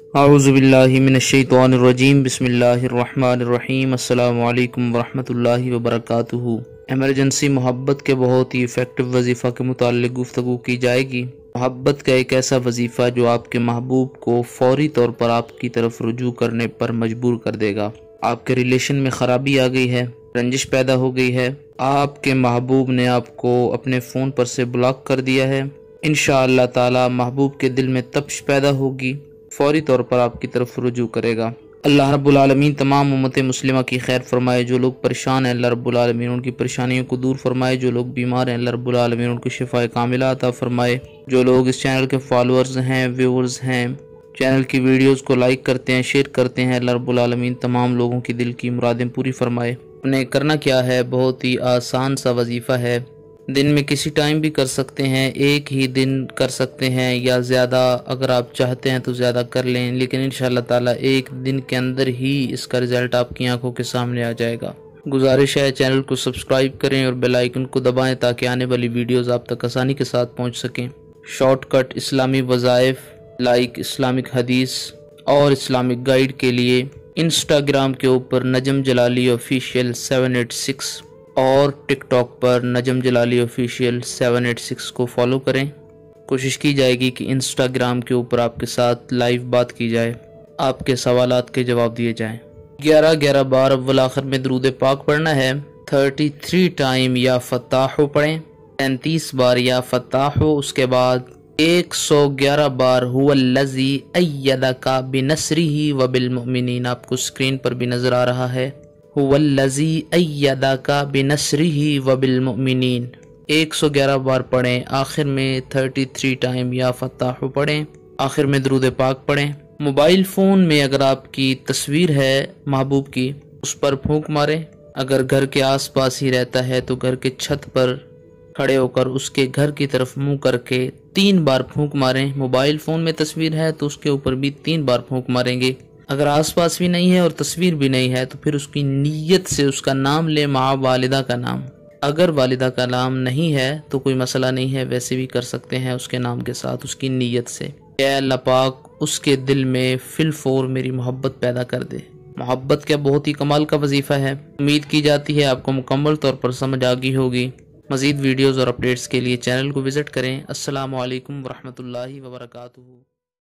اعوذ باللہ من الشیطان الرجیم بسم اللہ الرحمن الرحیم السلام علیکم ورحمۃ اللہ وبرکاتہ۔ ایمرجنسی محبت کے بہت ہی ایفیکٹو وظیفہ کے متعلق گفتگو کی جائے گی۔ محبت کا ایک ایسا وظیفہ جو آپ کے محبوب کو فوری طور پر آپ کی طرف رجوع کرنے پر مجبور کر دے گا۔ آپ کے ریلیشن میں خرابی آ گئی ہے، رنجش پیدا ہو گئی ہے، آپ کے محبوب نے آپ کو اپنے فون پر سے بلاک کر دیا ہے، انشاءاللہ تعالی محبوب کے دل میں تپش پیدا ہوگی، فوری طور پر آپ کی طرف رجوع کرے گا۔ اللہ رب العالمین تمام امت مسلمہ کی خیر فرمائے۔ جو لوگ پریشان ہیں اللہ رب العالمین ان کی پریشانیوں کو دور فرمائے، جو لوگ بیمار ہیں اللہ رب العالمین ان کو شفاء کاملہ عطا فرمائے۔ جو لوگ اس چینل کے فالورز ہیں، ویورز ہیں، چینل کی ویڈیوز کو لائک کرتے ہیں، شیئر کرتے ہیں، اللہ رب العالمین تمام لوگوں کی دل کی مرادیں پوری فرمائے۔ انہیں کرنا کیا ہے، بہت ہی آسان سا وظیفہ ہے، دن میں کسی ٹائم بھی کر سکتے ہیں، ایک ہی دن کر سکتے ہیں یا زیادہ اگر آپ چاہتے ہیں تو زیادہ کر لیں، لیکن انشاءاللہ تعالی ایک دن کے اندر ہی اس کا رزلٹ آپ کی آنکھوں کے سامنے آ جائے گا۔ گزارش ہے چینل کو سبسکرائب کریں اور بیل آئیکن کو دبائیں تاکہ آنے والی ویڈیوز آپ تک آسانی کے ساتھ پہنچ سکیں۔ شارٹ کٹ اسلامی وظائف لائک اسلامک حدیث اور اسلامک گائیڈ کے لیے انسٹاگرام کے اوپر نجم جلالی آفیشیل 786 اور ٹک ٹاک پر نجم جلالی آفیشیل 786 کو فالو کریں۔ کوشش کی جائے گی کہ انسٹاگرام کے اوپر آپ کے ساتھ لائیو بات کی جائے، آپ کے سوالات کے جواب دیے جائیں۔ 11 بار اول آخر میں درود پاک پڑھنا ہے۔ 33 ٹائم یا فتاحو پڑھیں، 33 بار یا فتاحو، اس کے بعد 111 بار هو الذی ایدک بنصرہ وبالمؤمنین، آپ کو سکرین پر بھی نظر آ رہا ہے، هو الذی ایدک بنصرہ وبالمؤمنین، 111 بار پڑھیں۔ آخر میں 33 ٹائم یا فتاحو پڑھیں، آخر میں درود پاک پڑھیں۔ موبائل فون میں اگر آپ کی تصویر ہے محبوب کی، اس پر پھونک ماریں۔ اگر گھر کے آس پاس ہی رہتا ہے تو گھر کے چھت پر کھڑے ہو کر اس کے گھر کی طرف منہ کر کے 3 بار پھونک ماریں۔ موبائل فون میں تصویر ہے تو اس کے اوپر بھی 3 بار پھونک ماریں گے۔ اگر آس پاس بھی نہیں ہے اور تصویر بھی نہیں ہے تو پھر اس کی نیت سے اس کا نام لے، مع والدہ کا نام۔ اگر والدہ کا نام نہیں ہے تو کوئی مسئلہ نہیں ہے، ویسے بھی کر سکتے ہیں اس کے نام کے ساتھ، اس کی نیت سے۔ اے اللہ پاک اس کے دل میں فی الفور میری محبت پیدا کر دے۔ محبت کا بہت ہی کمال کا وظیفہ ہے، امید کی جاتی ہے آپ کو مکمل طور پر سمجھ آ گئی ہوگی۔ مزید ویڈیوز اور اپڈیٹس کے لیے چینل کو وزٹ کریں۔ السلام علیکم ورحمۃ اللہ وبرکاتہ۔